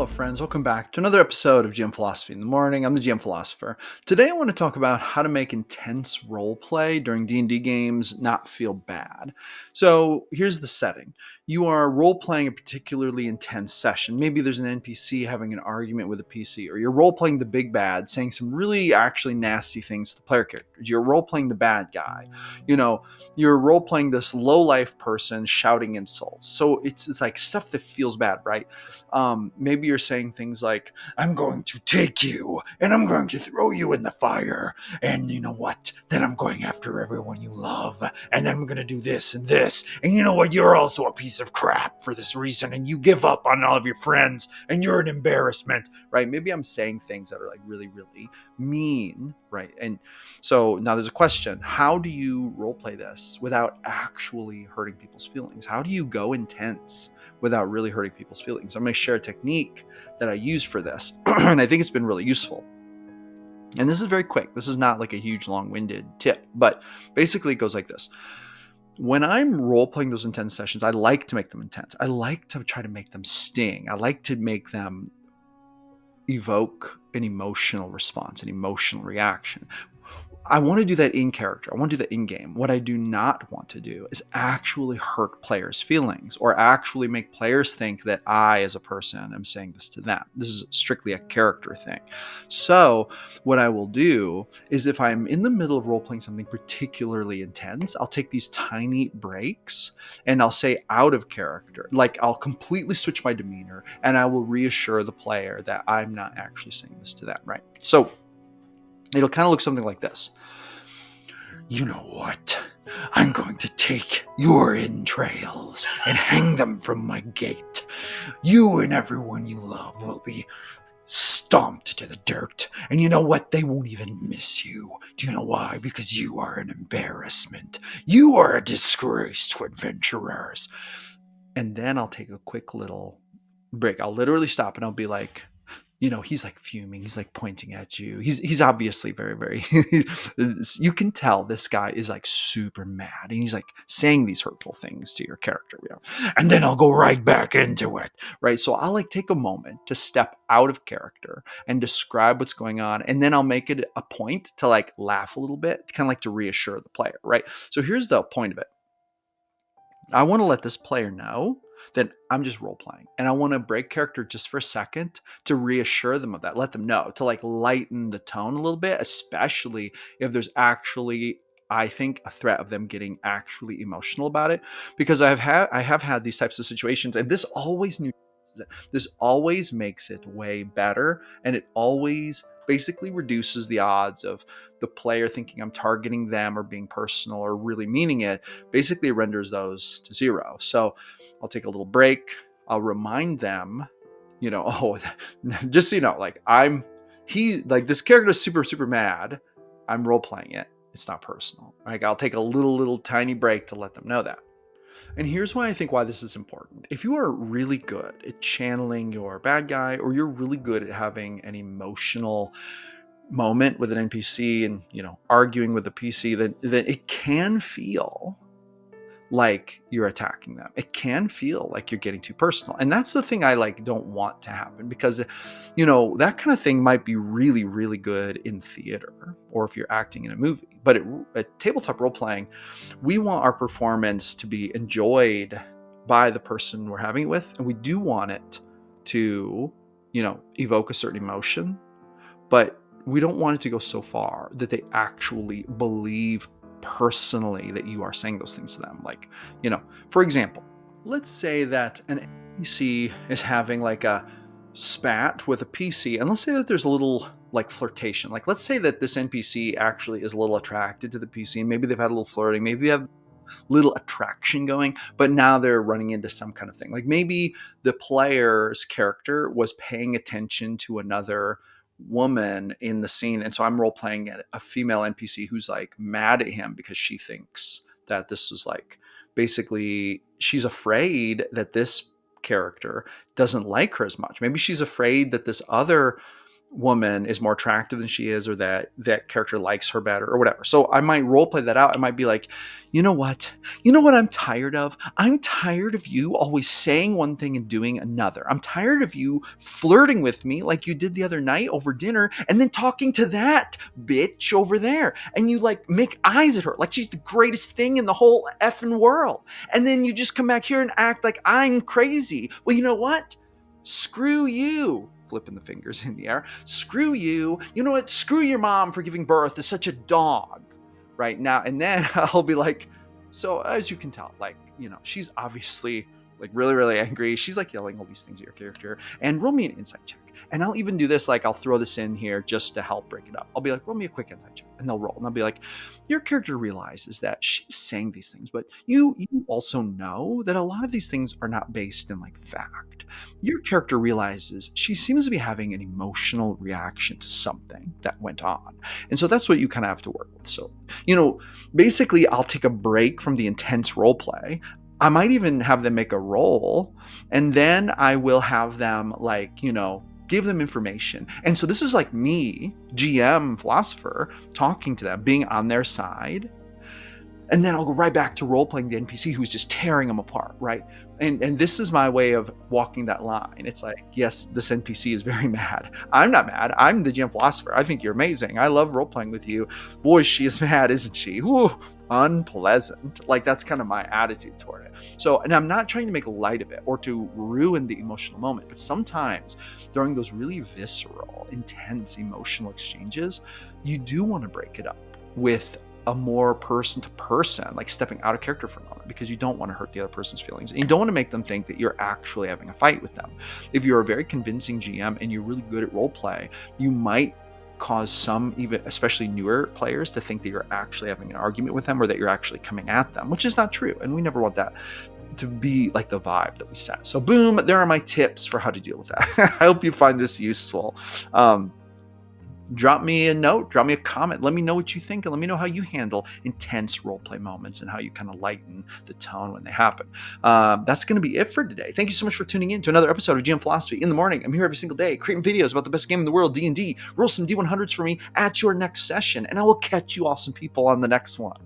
Hello, friends. Welcome back to another episode of GM Philosophy in the Morning. I'm the GM Philosopher. Today, I want to talk about how to make intense role play during D&D games not feel bad. So, here's the setting. You are role playing a particularly intense session. Maybe there's an NPC having an argument with a PC, or you're role playing the big bad, saying some really actually nasty things to the player characters. You're role playing the bad guy. You're role playing this low life person shouting insults. So it's like stuff that feels bad, right? Maybe you're saying things like, I'm going to take you and I'm going to throw you in the fire. And you know what? Then I'm going after everyone you love. And then I'm going to do this and this. And you know what? You're also a piece of crap for this reason. And you give up on all of your friends and you're an embarrassment, right? Maybe I'm saying things that are like really, really mean, right? And so now there's a question. How do you role play this without actually hurting people's feelings? How do you go intense without really hurting people's feelings? I'm going to share a technique that I use for this, and I think it's been really useful. And this is very quick. This is not like a huge long-winded tip, but basically it goes like this. When I'm role-playing those intense sessions, I like to make them intense. I like to try to make them sting. I like to make them evoke an emotional response, an emotional reaction. I want to do that in character. I want to do that in game. What I do not want to do is actually hurt players' feelings or actually make players think that I, as a person, am saying this to them. This is strictly a character thing. So what I will do is if I'm in the middle of role-playing something particularly intense, I'll take these tiny breaks and I'll say out of character. Like I'll completely switch my demeanor and I will reassure the player that I'm not actually saying this to them, right? So it'll kind of look something like this. You know what? I'm going to take your entrails and hang them from my gate. You and everyone you love will be stomped to the dirt. And you know what? They won't even miss you. Do you know why? Because you are an embarrassment. You are a disgrace to adventurers. And then I'll take a quick little break. I'll literally stop and I'll be like, he's like fuming. He's like pointing at you. He's obviously very, very, you can tell this guy is like super mad and he's like saying these hurtful things to your character, and then I'll go right back into it, right? So I'll like take a moment to step out of character and describe what's going on. And then I'll make it a point to like laugh a little bit, kind of like to reassure the player, right? So here's the point of it. I want to let this player know that I'm just role playing and I want to break character just for a second to reassure them of that, let them know, to like lighten the tone a little bit, especially if there's actually, I think, a threat of them getting actually emotional about it, because I have had these types of situations, and this always makes it way better, and it always basically reduces the odds of the player thinking I'm targeting them or being personal or really meaning it. Basically renders those to zero. So I'll take a little break. I'll remind them, just so you know, like this character is super, super mad. I'm role playing it. It's not personal. Like I'll take a little tiny break to let them know that. And here's why this is important. If you are really good at channeling your bad guy, or you're really good at having an emotional moment with an NPC and, arguing with the PC, then it can feel like you're attacking them. It can feel like you're getting too personal. And that's the thing I don't want to happen, because, that kind of thing might be really, really good in theater or if you're acting in a movie. But at tabletop role playing, we want our performance to be enjoyed by the person we're having it with. And we do want it to, evoke a certain emotion, but we don't want it to go so far that they actually believe personally that you are saying those things to them. Like, for example, let's say that an NPC is having like a spat with a PC, and let's say that there's a little like flirtation. Like, let's say that this NPC actually is a little attracted to the PC, and maybe they've had a little flirting, maybe they have little attraction going, but now they're running into some kind of thing. Like maybe the player's character was paying attention to another woman in the scene, and so I'm role playing a female NPC who's like mad at him because she thinks that this is like, basically she's afraid that this character doesn't like her as much. Maybe she's afraid that this other woman is more attractive than she is, or that character likes her better, or whatever. So I might role play that out. I might be like, you know what? You know what I'm tired of? I'm tired of you always saying one thing and doing another. I'm tired of you flirting with me like you did the other night over dinner, and then talking to that bitch over there. And you like make eyes at her like she's the greatest thing in the whole effing world. And then you just come back here and act like I'm crazy. Well, you know what? Screw you. Flipping the fingers in the air. Screw you. You know what? Screw your mom for giving birth to such a dog right now. And then I'll be like, so as you can tell, like, she's obviously like really, really angry. She's like yelling all these things at your character. And roll me an insight check. And I'll even do this, like I'll throw this in here just to help break it up. I'll be like, roll me a quick insight check. And they'll roll. And I'll be like, your character realizes that she's saying these things, but you also know that a lot of these things are not based in like fact. Your character realizes she seems to be having an emotional reaction to something that went on. And so that's what you kind of have to work with. So, basically I'll take a break from the intense role play. I might even have them make a roll, and then I will have them like, give them information. And so this is like me, GM, philosopher, talking to them, being on their side. And then I'll go right back to role-playing the NPC who's just tearing them apart, right? And this is my way of walking that line. It's like, yes, this NPC is very mad. I'm not mad. I'm the GM philosopher. I think you're amazing. I love role-playing with you. Boy, she is mad, isn't she? Ooh, unpleasant. Like, that's kind of my attitude toward it. So, and I'm not trying to make light of it or to ruin the emotional moment, but sometimes during those really visceral, intense emotional exchanges, you do want to break it up with a more person to person, like stepping out of character for a moment, because you don't want to hurt the other person's feelings. And you don't want to make them think that you're actually having a fight with them. If you're a very convincing GM and you're really good at role play, you might cause some, even especially newer players, to think that you're actually having an argument with them or that you're actually coming at them, which is not true. And we never want that to be like the vibe that we set. So boom, there are my tips for how to deal with that. I hope you find this useful. Drop me a note, drop me a comment. Let me know what you think, and let me know how you handle intense roleplay moments and how you kind of lighten the tone when they happen. That's going to be it for today. Thank you so much for tuning in to another episode of GM Philosophy in the Morning. I'm here every single day creating videos about the best game in the world, D&D. Roll some D100s for me at your next session, and I will catch you awesome people on the next one.